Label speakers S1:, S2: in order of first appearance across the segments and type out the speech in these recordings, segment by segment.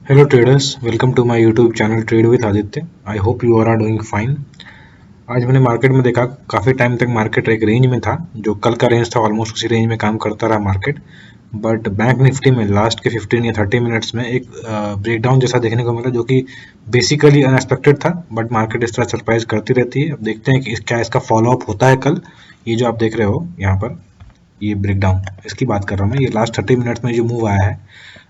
S1: Hello traders, welcome to my YouTube channel Trade with Aditya. I hope you all are doing fine. आज मैंने market में देखा काफ़ी time तक market एक रेंज में था, जो कल का रेंज था ऑलमोस्ट उसी रेंज में काम करता रहा मार्केट। बट बैंक निफ्टी में लास्ट के 15 या 30 मिनट्स में एक ब्रेकडाउन जैसा देखने को मिला, जो कि बेसिकली अनएक्सपेक्टेड था, बट मार्केट इस तरह सरप्राइज करती रहती है। अब देखते हैं कि क्या इसका फॉलोअप होता है कल। ये जो आप देख रहे हो यहाँ पर, ये ब्रेकडाउन, इसकी बात कर रहा हूँ मैं। ये लास्ट 30 मिनट्स में जो मूव आया है,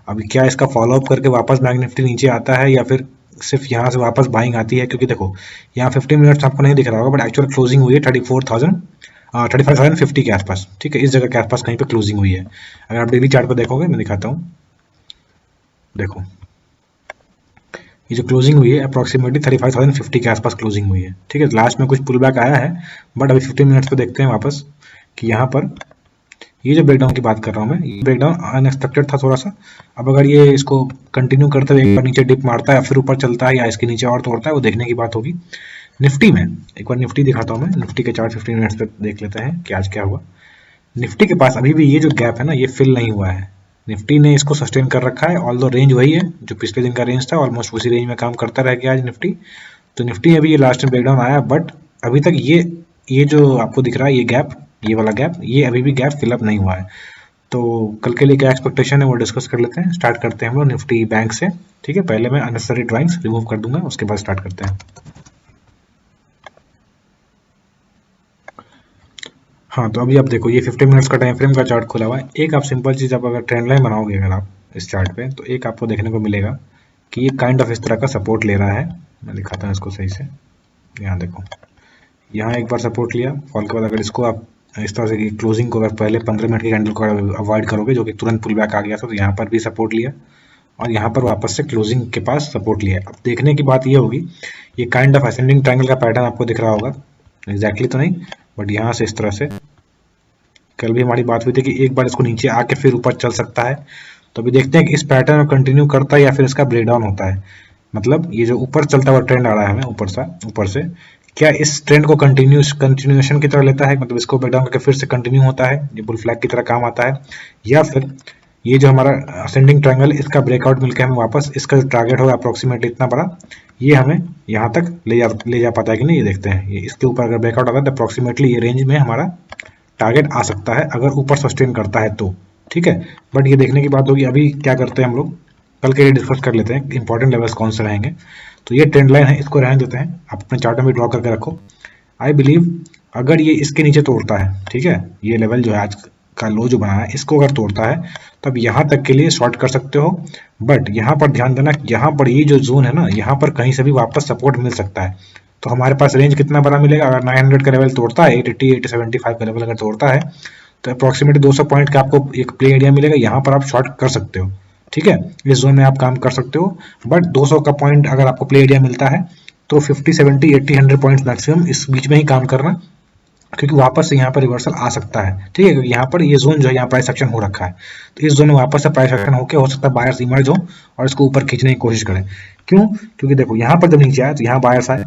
S1: अभी क्या इसका फॉलोअप करके वापस बैंक निफ्टी नीचे आता है या फिर सिर्फ यहाँ से वापस बाइंग आती है? क्योंकि देखो यहाँ 15 मिनट्स आपको नहीं दिख रहा होगा, बट एक्चुअल क्लोजिंग हुई है 35,050 के आसपास। ठीक है, इस जगह के आसपास कहीं पे क्लोजिंग हुई है। अगर आप डेली चार्ट पर देखोगे, मैं दिखाता हूँ, देखो ये जो क्लोजिंग हुई है अप्रॉक्सीमेटली 35,050 के आसपास क्लोजिंग हुई है। ठीक है, लास्ट में कुछ पुल बैक आया है, बट अभी 15 मिनट्स पे देखते हैं वापस कि यहाँ पर ये जो ब्रेकडाउन की बात कर रहा हूँ मैं, ये ब्रेकडाउन अनएक्सपेक्टेड था थोड़ा सा। अब अगर ये इसको कंटिन्यू करते हुए एक बार नीचे डिप मारता है, फिर ऊपर चलता है या इसके नीचे और तोड़ता है, वो देखने की बात होगी। निफ्टी में एक बार निफ्टी दिखाता हूँ मैं, निफ्टी के चार्ट 15 मिनट्स पे देख लेते हैं कि आज क्या हुआ। निफ्टी के पास अभी भी ये जो गैप है ना, ये फिल नहीं हुआ है। निफ्टी ने इसको सस्टेन कर रखा है, ऑल्दो रेंज वही है जो पिछले दिन का रेंज था, ऑलमोस्ट उसी रेंज में काम करता रह गया आज निफ्टी। तो निफ्टी अभी ये लास्ट में ब्रेकडाउन आया, बट अभी तक ये जो आपको दिख रहा है, ये गैप, ये वाला गैप, ये अभी भी गैप फिलअप नहीं हुआ है। तो कल के लिए क्या एक्सपेक्टेशन है वो डिस्कस कर लेते हैं। स्टार्ट करते हैं हम लोग निफ्टी बैंक से। ठीक है, पहले मैं अननेसेसरी ड्राइंग्स रिमूव कर दूंगा, उसके बाद स्टार्ट करते हैं। हाँ, तो अभी आप देखो ये 50 मिनट्स का टाइम फ्रेम का चार्ट खुला हुआ है। एक आप सिंपल चीज़, आप अगर ट्रेंड लाइन बनाओगे अगर आप इस चार्ट पे, तो एक आपको देखने को मिलेगा कि ये काइंड ऑफ इस तरह का सपोर्ट ले रहा है। मैं दिखाता हूँ इसको सही से। यहाँ देखो, यहाँ एक बार सपोर्ट लिया, फॉल के बाद अगर इसको आप इस तरह से क्लोजिंग को अगर पहले 15 मिनट की कैंडल को अवॉइड करोगे, जो कि तुरंत पुल बैक आ गया था, तो यहाँ पर भी सपोर्ट लिया और यहाँ पर वापस से क्लोजिंग के पास सपोर्ट लिया। अब देखने की बात ये होगी, ये काइंड ऑफ असेंडिंग ट्रायंगल का पैटर्न आपको दिख रहा होगा, एग्जैक्टली तो नहीं, बट यहाँ से इस तरह से। कल भी हमारी बात हुई थी कि एक बार इसको नीचे आके फिर ऊपर चल सकता है। तो अभी देखते हैं कि इस पैटर्न में कंटिन्यू करता है या फिर इसका ब्रेकडाउन होता है। मतलब ये जो ऊपर चलता हुआ ट्रेंड आ रहा है हमें ऊपर से क्या इस ट्रेंड को कंटिन्यूएशन की तरह लेता है, मतलब इसको ब्रेकडाउन करके फिर से कंटिन्यू होता है, ये बुल फ्लैग की तरह काम आता है, या फिर ये जो हमारा असेंडिंग ट्रायंगल, इसका ब्रेकआउट मिलकर हमें वापस इसका जो टारगेट होगा अप्रोक्सीमेटली इतना बड़ा, ये हमें यहाँ तक ले जा पाता है कि नहीं, ये देखते हैं। ये इसके ऊपर अगर ब्रेकआउट आता है तो अप्रोक्सीमेटली ये रेंज में हमारा टारगेट आ सकता है, अगर ऊपर सस्टेन करता है तो। ठीक है, बट ये देखने की बात होगी। अभी क्या करते हैं हम लोग, कल के लिए डिस्कस कर लेते हैं इंपॉर्टेंट लेवल्स कौन से रहेंगे। तो ये ट्रेंड लाइन है, इसको रहने देते हैं, आप अपने चार्ट में भी ड्रॉ करके रखो। आई बिलीव अगर ये इसके नीचे तोड़ता है, ठीक है, ये लेवल जो है आज का लो जो बना है, इसको अगर तोड़ता है तो अब यहाँ तक के लिए शॉर्ट कर सकते हो। बट यहाँ पर ध्यान देना, यहाँ पर ये जो जोन है ना, यहाँ पर कहीं से भी वापस सपोर्ट मिल सकता है। तो हमारे पास रेंज कितना बड़ा मिलेगा, अगर 900 का लेवल तोड़ता है, 880 875 का लेवल अगर तोड़ता है, तो अप्रोक्सीमेटली 200 पॉइंट का आपको एक प्ले एरिया मिलेगा, यहाँ पर आप शॉर्ट कर सकते हो। ठीक है, इस जोन में आप काम कर सकते हो, बट 200 का पॉइंट अगर आपको प्ले एरिया मिलता है तो 50 70 80 100 पॉइंट्स मैक्सिमम इस बीच में ही काम करना, क्योंकि वापस से यहाँ पर रिवर्सल आ सकता है। ठीक है, क्योंकि यहाँ पर ये जोन जो है, यहाँ प्राइस एक्शन हो रखा है, तो इस जोन में वापस से प्राइस एक्शन होकर हो सकता है बायर्स इमर्ज हो और इसको ऊपर खींचने की कोशिश करें। क्यों? क्योंकि देखो यहाँ पर जब नीचे आए तो यहाँ बायर्स आए,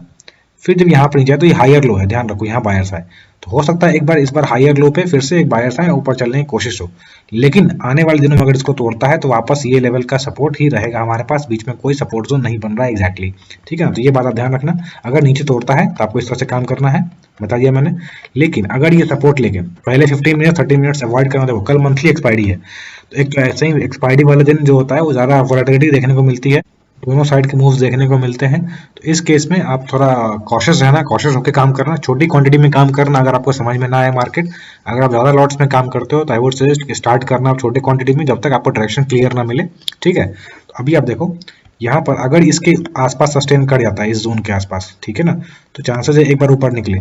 S1: फिर जब यहाँ पर नीचे आए तो ये हायर लो है, ध्यान रखो, यहाँ बायर्स आए, तो हो सकता है एक बार इस बार हायर लो पे फिर से एक बायर्स आए, ऊपर चलने की कोशिश हो। लेकिन आने वाले दिनों में अगर इसको तोड़ता है तो वापस ये लेवल का सपोर्ट ही रहेगा हमारे पास, बीच में कोई सपोर्ट जोन नहीं बन रहा है एग्जैक्टली। ठीक है ना, तो ये बात आप ध्यान रखना। अगर नीचे तोड़ता है तो आपको इस तरह से काम करना है, बता दिया मैंने। लेकिन अगर ये सपोर्ट लेके पहले 15 मिनट 30 मिनट्स अवॉइड करना, देखो कल मंथली एक्सपायरी है, तो एक ऐसे ही एक्सपायरी वाले दिन जो होता है वो ज़्यादा वोलेटिलिटी देखने को मिलती है, दोनों साइड के मूव्स देखने को मिलते हैं। तो इस केस में आप थोड़ा कॉशियस रहना, कॉशियस होकर काम करना, छोटी क्वांटिटी में काम करना। अगर आपको समझ में ना आए मार्केट, अगर आप ज़्यादा लॉट्स में काम करते हो तो आई वुड सजेस्ट स्टार्ट करना आप छोटे क्वांटिटी में, जब तक आपको डायरेक्शन क्लियर ना मिले। ठीक है, तो अभी आप देखो यहाँ पर अगर इसके आसपास सस्टेन कर जाता है, इस जोन के आसपास, ठीक है ना, तो चांसेस है एक बार ऊपर निकले।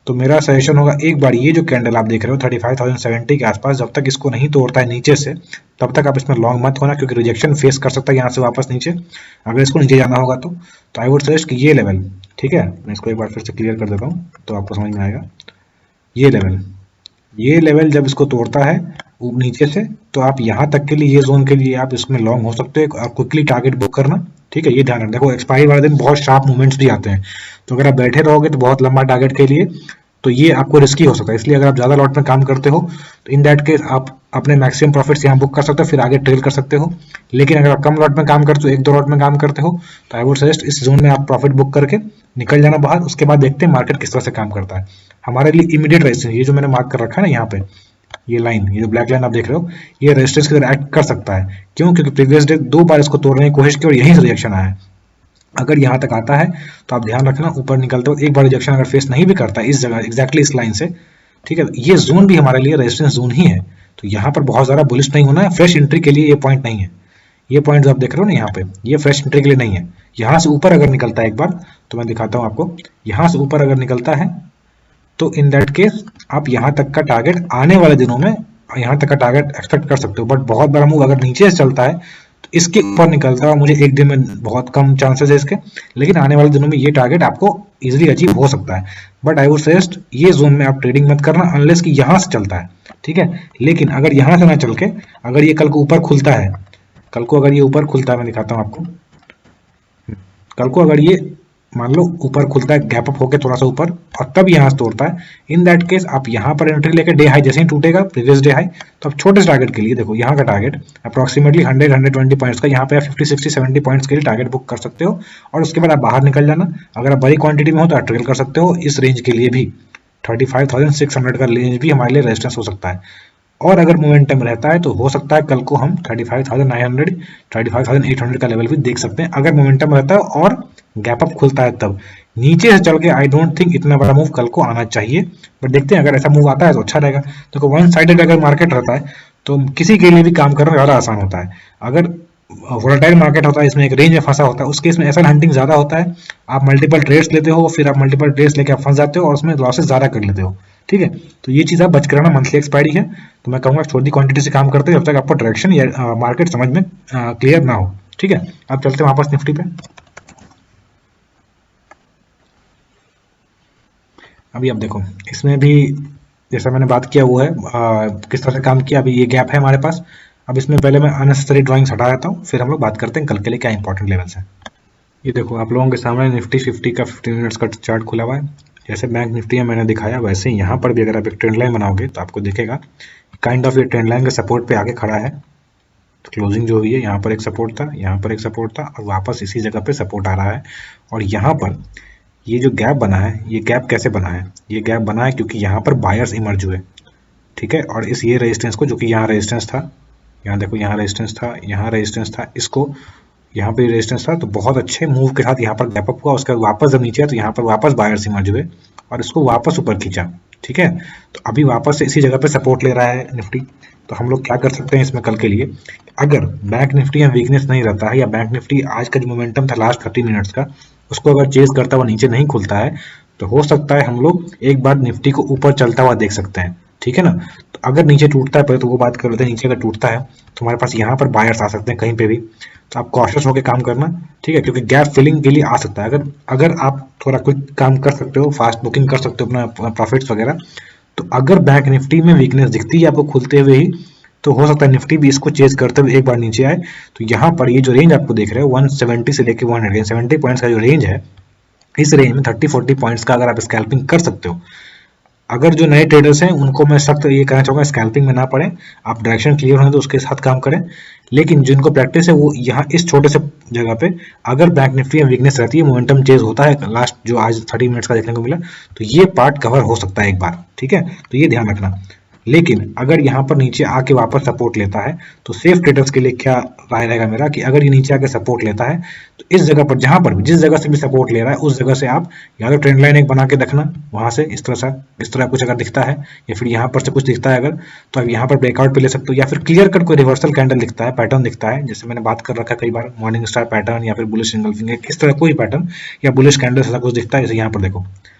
S1: तो मेरा सजेशन होगा, एक बार ये जो कैंडल आप देख रहे हो 35,070 के आसपास, जब तक इसको नहीं तोड़ता है नीचे से, तब तक आप इसमें लॉन्ग मत होना, क्योंकि रिजेक्शन फेस कर सकता है यहाँ से वापस नीचे, अगर इसको नीचे जाना होगा तो आई वुड सजेस्ट कि ये लेवल, ठीक है, मैं इसको एक बार फिर से क्लियर कर देता हूँ तो आपको समझ में आएगा। ये लेवल जब इसको तोड़ता है नीचे से, तो आप यहाँ तक के लिए, ये जोन के लिए आप इसमें लॉन्ग हो सकते हो और क्विकली टारगेट बुक करना। ठीक है, ये ध्यान रखना। देखो एक्सपायरी वाले दिन बहुत शार्प मूवमेंट्स भी आते हैं, तो अगर आप बैठे रहोगे तो बहुत लंबा टारगेट के लिए तो ये आपको रिस्की हो सकता है। इसलिए अगर आप ज़्यादा लॉट में काम करते हो तो इन दैट केस आप अपने मैक्सिमम प्रॉफिट्स यहाँ बुक कर सकते हो, फिर आगे ट्रेल कर सकते हो। लेकिन अगर आप कम लॉट में काम करते हो, 1-2 लॉट में काम करते हो, तो आई वुड सजेस्ट इस जोन में आप प्रॉफिट बुक करके निकल जाना बाहर। उसके बाद देखते हैं मार्केट किस तरह से काम करता है। हमारे लिए इमीडिएट रेजिस्टेंस, ये जो मैंने मार्क कर रखा है ना यहाँ पे, ये लाइन, ये जो ब्लैक लाइन आप देख रहे हो, ये रेजिस्टेंस की तरह एक्ट कर सकता है। क्यों? क्योंकि प्रीवियस डे 2 बार इसको तोड़ने की कोशिश की और यहीं से रिएक्शन आया है। अगर यहाँ तक आता है तो आप ध्यान रखना, ऊपर निकलते हो एक बार रिजेक्शन अगर फेस नहीं भी करता है इस जगह एग्जैक्टली इस लाइन से, ठीक है, ये जोन भी हमारे लिए रेजिस्टेंस जोन ही है। तो यहाँ पर बहुत ज़्यादा बुलिश नहीं होना है। फ्रेश एंट्री के लिए ये पॉइंट नहीं है। ये पॉइंट आप देख रहे हो ना यहाँ पे, ये फ्रेश एंट्री के लिए नहीं है। यहाँ से ऊपर अगर निकलता है एक बार, तो मैं दिखाता हूँ आपको, यहाँ से ऊपर अगर निकलता है तो इन दैट केस आप यहाँ तक का टारगेट आने वाले दिनों में, यहाँ तक का टारगेट एक्सपेक्ट कर सकते हो। बट बहुत बड़ा मूव अगर नीचे से चलता है तो इसके ऊपर निकलता है, मुझे एक दिन में बहुत कम चांसेस है इसके, लेकिन आने वाले दिनों में ये टारगेट आपको इजीली अचीव हो सकता है। बट आई वुड सजेस्ट ये जोन में आप ट्रेडिंग मत करना अनलेस कि यहाँ से चलता है, ठीक है। लेकिन अगर यहाँ से ना चल के अगर ये कल को ऊपर खुलता है, कल को अगर ये ऊपर खुलता है, मैं दिखाता हूँ आपको, कल को अगर ये मान लो ऊपर खुलता है गैप अप होकर थोड़ा सा ऊपर और तब यहाँ से तोड़ता है, इन दैट केस आप यहाँ पर एंट्री लेके डे हाई जैसे ही टूटेगा प्रीवियस डे हाई, तो आप छोटे से टारगेट के लिए देखो, यहाँ का टारगेट अप्रोक्सीमेटली 100-120 पॉइंट्स का, यहाँ पे आप 50-60-70 पॉइंट्स के लिए टारगेट बुक कर सकते हो और उसके बाद आप बाहर निकल जाना। अगर आप बड़ी क्वांटिटी में हो तो आप ट्रेल कर सकते हो। इस रेंज के लिए भी 35,600 का रेंज भी हमारे लिए रेजिस्टेंस हो सकता है। और अगर मोमेंटम रहता है तो हो सकता है कल को हम 35,900, 35,800 का लेवल भी देख सकते हैं अगर मोमेंटम रहता है और गैप अप खुलता है तब। नीचे से चल के आई डोंट थिंक इतना बड़ा मूव कल को आना चाहिए, बट देखते हैं अगर ऐसा मूव आता है तो अच्छा रहेगा। देखो वन साइडेड अगर मार्केट रहता है तो किसी के लिए भी काम करना ज़्यादा आसान होता है। अगर वोलेटाइल मार्केट होता है, इसमें एक रेंज में फंसा होता है, उसके इसमें एसएल हंटिंग ज़्यादा होता है। आप मल्टीपल ट्रेड्स लेते हो, फिर आप मल्टीपल ट्रेड्स लेके आप फंस जाते हो और उसमें लॉसेस ज़्यादा कर लेते हो, ठीक है। तो ये चीज़ आप बच कर रहना। मंथली एक्सपायरी है तो मैं कहूँगा छोटी क्वांटिटी से काम करते हैं जब तक आपको डायरेक्शन या मार्केट समझ में क्लियर ना हो, ठीक है। अब चलते हैं वापस निफ्टी पे। अभी अब देखो इसमें भी जैसा मैंने बात किया वो है, किस तरह से काम किया। अभी ये गैप है हमारे पास। अब इसमें पहले मैं अननेसेसरी ड्राइंग्स हटा देता हूँ, फिर हम लोग बात करते हैं कल के लिए क्या इंपॉर्टेंट लेवल्स है। ये देखो आप लोगों के सामने निफ्टी 50 का 15 मिनट्स का चार्ट खुला हुआ है। जैसे बैंक निफ्टी में मैंने दिखाया वैसे ही यहाँ पर भी अगर आप एक ट्रेंड लाइन बनाओगे तो आपको दिखेगा काइंड ऑफ ये ट्रेंड लाइन के सपोर्ट पे आके खड़ा है। तो क्लोजिंग जो हुई है, यहाँ पर एक सपोर्ट था, यहाँ पर एक सपोर्ट था और वापस इसी जगह पे सपोर्ट आ रहा है। और यहाँ पर ये जो गैप बना है, ये गैप कैसे बना है? ये गैप बना है क्योंकि यहाँ पर बायर्स इमर्ज हुए, ठीक है। और इस ये रेजिस्टेंस को, जो कि यहाँ रेजिस्टेंस था, यहाँ देखो यहाँ रेजिस्टेंस था, यहाँ रेजिस्टेंस था, इसको यहाँ पे रेजिस्टेंस था, तो बहुत अच्छे मूव के साथ यहाँ पर गैप अप हुआ। उसके बाद वापस जब नीचे आया तो यहाँ पर वापस बायर्स इमर्ज हुए और इसको वापस ऊपर खींचा, ठीक है। तो अभी वापस से इसी जगह पे सपोर्ट ले रहा है निफ्टी। तो हम लोग क्या कर सकते हैं इसमें कल के लिए, अगर बैंक निफ्टी में वीकनेस नहीं रहता है या बैंक निफ्टी आज का जो मोमेंटम था लास्ट 30 मिनट्स का उसको अगर चेज करता हुआ नीचे नहीं खुलता है तो हो सकता है हम लोग एक बार निफ्टी को ऊपर चलता हुआ देख सकते हैं, ठीक है ना। तो अगर नीचे टूटता है, पहले तो वो बात कर लेते हैं, नीचे अगर टूटता है तो हमारे पास यहाँ पर बायर्स आ सकते हैं कहीं पे भी। तो आप कॉशियस होकर काम करना, ठीक है, क्योंकि गैप फिलिंग के लिए आ सकता है। अगर आप थोड़ा क्विक काम कर सकते हो, फास्ट बुकिंग कर सकते हो अपना प्रॉफिट्स वगैरह, तो अगर बैंक निफ्टी में वीकनेस दिखती है आपको खुलते हुए ही तो हो सकता है निफ्टी भी इसको चेज करते हुए एक बार नीचे आए। तो यहाँ पर ये जो रेंज आपको देख रहे हो 170 से लेके 170 पॉइंट्स का जो रेंज है, इस रेंज में 30-40 पॉइंट्स का अगर आप स्कैल्पिंग कर सकते हो, अगर जो नए ट्रेडर्स हैं उनको मैं सख्त ये कहना चाहूँगा स्कैल्पिंग में ना पड़े, आप डायरेक्शन क्लियर होने तो उसके साथ काम करें। लेकिन जिनको प्रैक्टिस है वो यहाँ इस छोटे से जगह पे अगर बैंक निफ्टी में वीकनेस रहती है, मोमेंटम चेंज होता है, लास्ट जो आज 30 मिनट्स का देखने को मिला, तो ये पार्ट कवर हो सकता है एक बार, ठीक है। तो ये ध्यान रखना। लेकिन अगर यहाँ पर नीचे आके वापस सपोर्ट लेता है तो सेफ ट्रेडर्स के लिए क्या राय रहेगा मेरा कि अगर ये नीचे आके सपोर्ट लेता है तो इस जगह पर, जहां पर भी जिस जगह से भी सपोर्ट ले रहा है उस जगह से आप या तो ट्रेंड लाइन एक बना के रखना, वहां से इस तरह कुछ अगर दिखता है या फिर यहाँ पर से कुछ दिखता है अगर, तो आप यहाँ पर ब्रेकआउट पे ले सकते हो, या फिर क्लियर कट कोई रिवर्सल कैंडल दिखता है, पैटर्न दिखता है, जैसे मैंने बात कर रखा है कई बार, मॉर्निंग स्टार पैटर्न या फिर बुलिश एंगल्फिंग, इस तरह कोई पैटर्न या बुलिश कैंडल ऐसा कुछ दिखता है। जैसे यहाँ पर देखो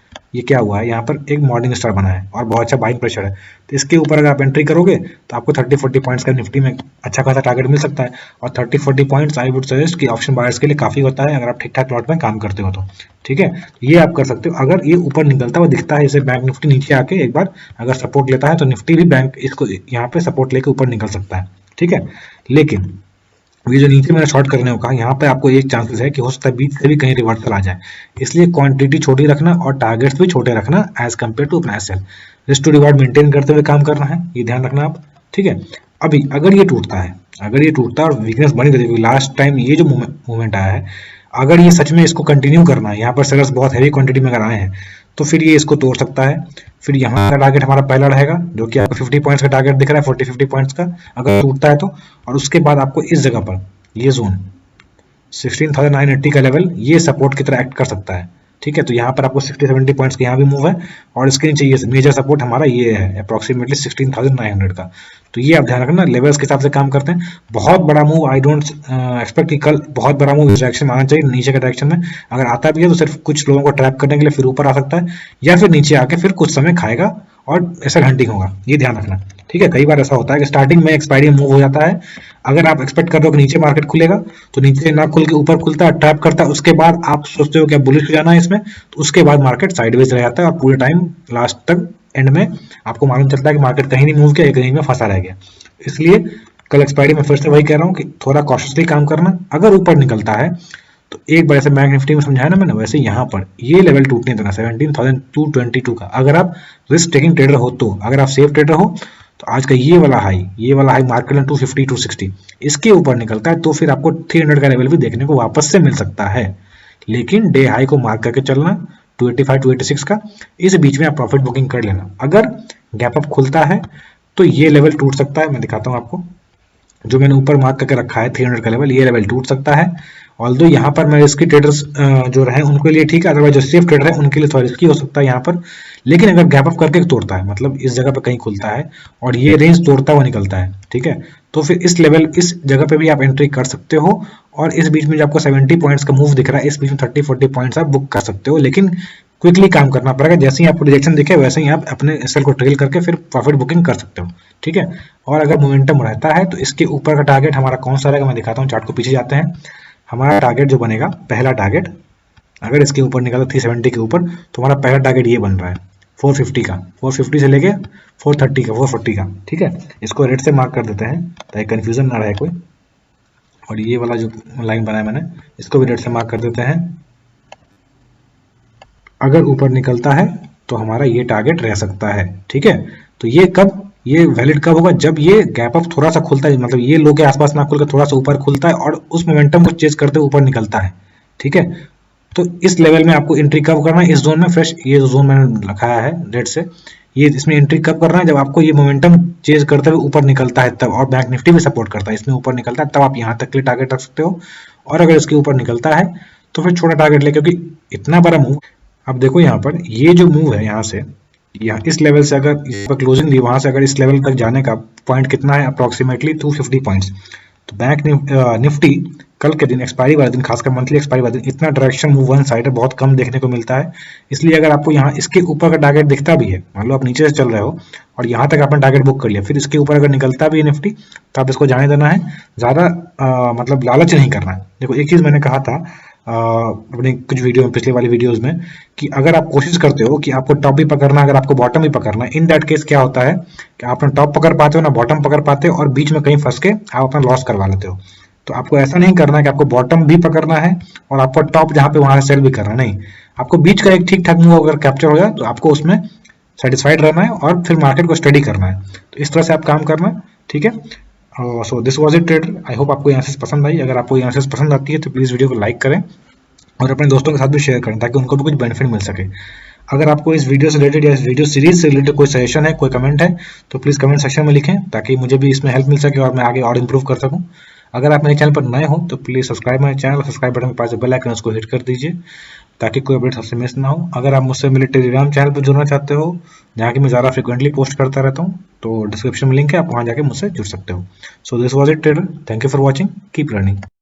S1: ये क्या हुआ है, यहाँ पर एक मॉर्निंग स्टार बना है और बहुत अच्छा बाइंग प्रेशर है, तो इसके ऊपर अगर आप एंट्री करोगे तो आपको 30-40 पॉइंट्स का निफ्टी में अच्छा खासा टारगेट मिल सकता है। और 30-40 पॉइंट्स आई वुड सजेस्ट कि ऑप्शन बायर्स के लिए काफी होता है अगर आप ठीक ठाक प्लॉट में काम करते हो तो, ठीक है। ये आप कर सकते हो। अगर ये ऊपर निकलता हुआ दिखता है, जैसे बैंक निफ्टी नीचे आके एक बार अगर सपोर्ट लेता है तो निफ्टी भी बैंक इसको यहाँ पे सपोर्ट लेके ऊपर निकल सकता है, ठीक है। लेकिन ये जो नीचे मैंने शॉर्ट करने को कहा, यहाँ पे आपको एक चांसेस है कि हो सकता है बीच से भी कहीं रिवर्सल आ जाए, इसलिए क्वांटिटी छोटी रखना और टारगेट्स भी छोटे रखना एज कम्पेयर टू अपना SL. Risk to reward maintain करते हुए काम करना है, ये ध्यान रखना आप, ठीक है। अभी अगर ये टूटता है, अगर ये टूटता है और वीकनेस बनी रहती है, लास्ट टाइम ये जो मूवमेंट आया है, अगर ये सच में इसको कंटिन्यू करना है, यहाँ पर सेलर्स बहुत हैवी क्वांटिटी में अगर आए हैं, तो फिर ये इसको तोड़ सकता है। फिर यहाँ का टारगेट हमारा पहला रहेगा, जो कि आपको 50 पॉइंट्स का टारगेट दिख रहा है, 40-50 पॉइंट्स का, अगर टूटता है तो। और उसके बाद आपको इस जगह पर ये जोन 16,980 का लेवल ये सपोर्ट की तरह एक्ट कर सकता है, ठीक है। तो यहाँ पर आपको 60-70 पॉइंट्स का यहाँ भी मूव है, और इसके नीचे ये मेजर सपोर्ट हमारा ये है अप्रोक्सीमेटली 16,900 का। तो ये आप ध्यान रखना, लेवल्स के हिसाब से काम करते हैं। बहुत बड़ा मूव आई डोंट एक्सपेक्ट कि कल बहुत बड़ा मूव इस डायरेक्शन में आना चाहिए, नीचे के डायरेक्शन में। अगर आता भी है तो सिर्फ कुछ लोगों को ट्रैप करने के लिए फिर ऊपर आ सकता है, या फिर नीचे आके फिर कुछ समय खाएगा और ऐसा घंटिंग होगा, ये ध्यान रखना, ठीक है। कई बार ऐसा होता है कि स्टार्टिंग में एक्सपायरी मूव हो जाता है, अगर आप एक्सपेक्ट कर रहे हो कि नीचे मार्केट खुलेगा तो नीचे ना खुल के ऊपर खुलता है, ट्रैप करता है, उसके बाद आप सोचते हो कि बुलिश जाना है इसमें, तो उसके बाद मार्केट साइडवेज रह जाता है और पूरे टाइम लास्ट तक एंड में आपको मालूम चलता है कि मार्केट कहीं नहीं मूव किया, एक रेंज में फंसा रह गया। इसलिए कल एक्सपायरी में फिर से वही कह रहा हूँ कि थोड़ा कॉशियसली काम करना। अगर ऊपर निकलता है तो एक बार ऐसे बैंक निफ्टी में समझाया ना मैंने, वैसे यहाँ पर ये लेवल टूटने देना 17,222 का। अगर आप रिस्क टेकिंग ट्रेडर हो, तो अगर आप सेफ ट्रेडर हो, तो आज का ये वाला हाई मार्केट में 250 260 इसके ऊपर निकलता है तो फिर आपको 300 का लेवल भी देखने को वापस से मिल सकता है। लेकिन डे हाई को मार्क करके चलना 285 286 का, इस बीच में आप प्रॉफिट बुकिंग कर लेना। अगर गैप अप खुलता है तो ये लेवल टूट सकता है, मैं दिखाता हूँ आपको, जो मैंने ऊपर मार्क करके रखा है 300 का लेवल, ये लेवल टूट सकता है। ऑल्दो यहाँ पर मैं रिस्की ट्रेडर्स जो रहे उनके लिए ठीक है, अदरवाइज जो सेफ ट्रेडर है उनके लिए थोड़ा रिस्की हो सकता है यहाँ पर। लेकिन अगर गैप अप करके तोड़ता है, मतलब इस जगह पे कहीं खुलता है और ये रेंज तोड़ता हुआ निकलता है, ठीक है, तो फिर इस जगह पे भी आप एंट्री कर सकते हो। और इस बीच में जो आपको 70 पॉइंट्स का मूव दिख रहा है, इस बीच में 30-40 पॉइंट्स आप बुक कर सकते हो, लेकिन क्विकली काम करना पड़ेगा। जैसे ही आपको रिजेक्शन दिखे वैसे ही आप अपने एसएल को ट्रेल करके फिर प्रॉफिट बुकिंग कर सकते हो, ठीक है। और अगर मोमेंटम रहता है तो इसके ऊपर का टारगेट हमारा कौन सा रहेगा, मैं दिखाता हूँ, चार्ट को पीछे जाते हैं। हमारा टारगेट जो बनेगा, पहला टारगेट अगर इसके ऊपर निकला 370 के ऊपर, तो हमारा पहला टारगेट ये बन रहा है 450 का, 450 से लेके 430 का, 440 का, ठीक है। इसको रेड से मार्क कर देते हैं ताकि कंफ्यूजन ना रहे कोई। और ये वाला जो लाइन बनाया मैंने, इसको भी रेड से मार्क कर देते हैं। अगर ऊपर निकलता है तो हमारा ये टारगेट रह सकता है, ठीक है। तो ये कब, ये वैलिड कब होगा, जब ये गैप अप थोड़ा सा खुलता है, मतलब ये लो के आसपास ना खुल के थोड़ा सा ऊपर खुलता है और उस मोमेंटम को चेज करते हुए ऊपर निकलता है, ठीक है। तो इस लेवल में आपको एंट्री कब करना है, इस जोन में फ्रेश, ये जो जोन मैंने रखाया है रेड से, ये इसमें एंट्री कब करना है, जब आपको ये मोमेंटम चेज करते हुए ऊपर निकलता है तब, और बैंक निफ्टी भी सपोर्ट करता है, इसमें ऊपर निकलता है तब आप यहाँ तक के लिए टारगेट रख सकते हो। और अगर इसके ऊपर निकलता है तो फिर छोटा टारगेट ले, क्योंकि इतना बड़ा मूव, अब देखो यहाँ पर ये जो मूव है यहाँ से, यहाँ इस लेवल से अगर इस पर क्लोजिंग दी, वहां से अगर इस लेवल तक जाने का पॉइंट कितना है, अप्रोक्सीमेटली 250 पॉइंट्स। तो बैंक निफ्टी कल के दिन, एक्सपायरी वाले दिन, खासकर मंथली एक्सपायरी वाले दिन, इतना डायरेक्शन मूव वन साइड बहुत कम देखने को मिलता है। इसलिए अगर आपको यहाँ इसके ऊपर का टारगेट दिखता भी है, मान लो आप नीचे से चल रहे हो और यहाँ तक आपने टारगेट बुक कर लिया, फिर इसके ऊपर अगर निकलता भी है निफ्टी, तो आप इसको जाने देना है, ज्यादा मतलब लालच नहीं करना है। देखो एक चीज मैंने कहा था अपने कुछ वीडियो में, पिछले वाली वीडियोस में, कि अगर आप कोशिश करते हो कि आपको टॉप भी पकड़ना, अगर आपको बॉटम भी पकड़ना है, इन दैट केस क्या होता है कि आप ना टॉप पकड़ पाते हो ना बॉटम पकड़ पाते हो, और बीच में कहीं फंस के आप अपना लॉस करवा लेते हो। तो आपको ऐसा नहीं करना है कि आपको बॉटम भी पकड़ना है और आपको टॉप जहां पे वहां से सेल भी करना, नहीं, आपको बीच का एक ठीक ठाक मूव अगर कैप्चर हो जाए तो आपको उसमें सेटिस्फाइड रहना है और फिर मार्केट को स्टडी करना है। तो इस तरह से आप काम करना, ठीक है। So this was it trader, I hope आपको एनालिसिस पसंद आई। अगर आपको एनालिसिस पसंद आती है तो प्लीज़ वीडियो को लाइक करें और अपने दोस्तों के साथ भी शेयर करें ताकि उनको भी कुछ बेनिफिट मिल सके। अगर आपको इस वीडियो से रिलेटेड या इस वीडियो सीरीज से रिलेटेड कोई सजेशन है, कोई कमेंट है, तो प्लीज़ कमेंट सेक्शन में लिखें ताकि मुझे भी इसमें हेल्प मिल सके और मैं आगे और इंप्रूव कर सकूं। अगर आप मेरे चैनल पर नए हो तो please subscribe my channel, subscribe button के पास बेल आइकन उसको हिट कर दीजिए ताकि कोई अपडेट सबसे मिस ना हो। अगर आप मुझसे मेरे टेलीग्राम चैनल पर जुड़ना चाहते हो, जहाँ की मैं ज़्यादा फ्रिक्वेंटली पोस्ट करता रहता हूँ, तो डिस्क्रिप्शन में लिंक है, आप वहाँ जाके मुझसे जुड़ सकते हो। So this was it trader, thank you for watching, keep learning.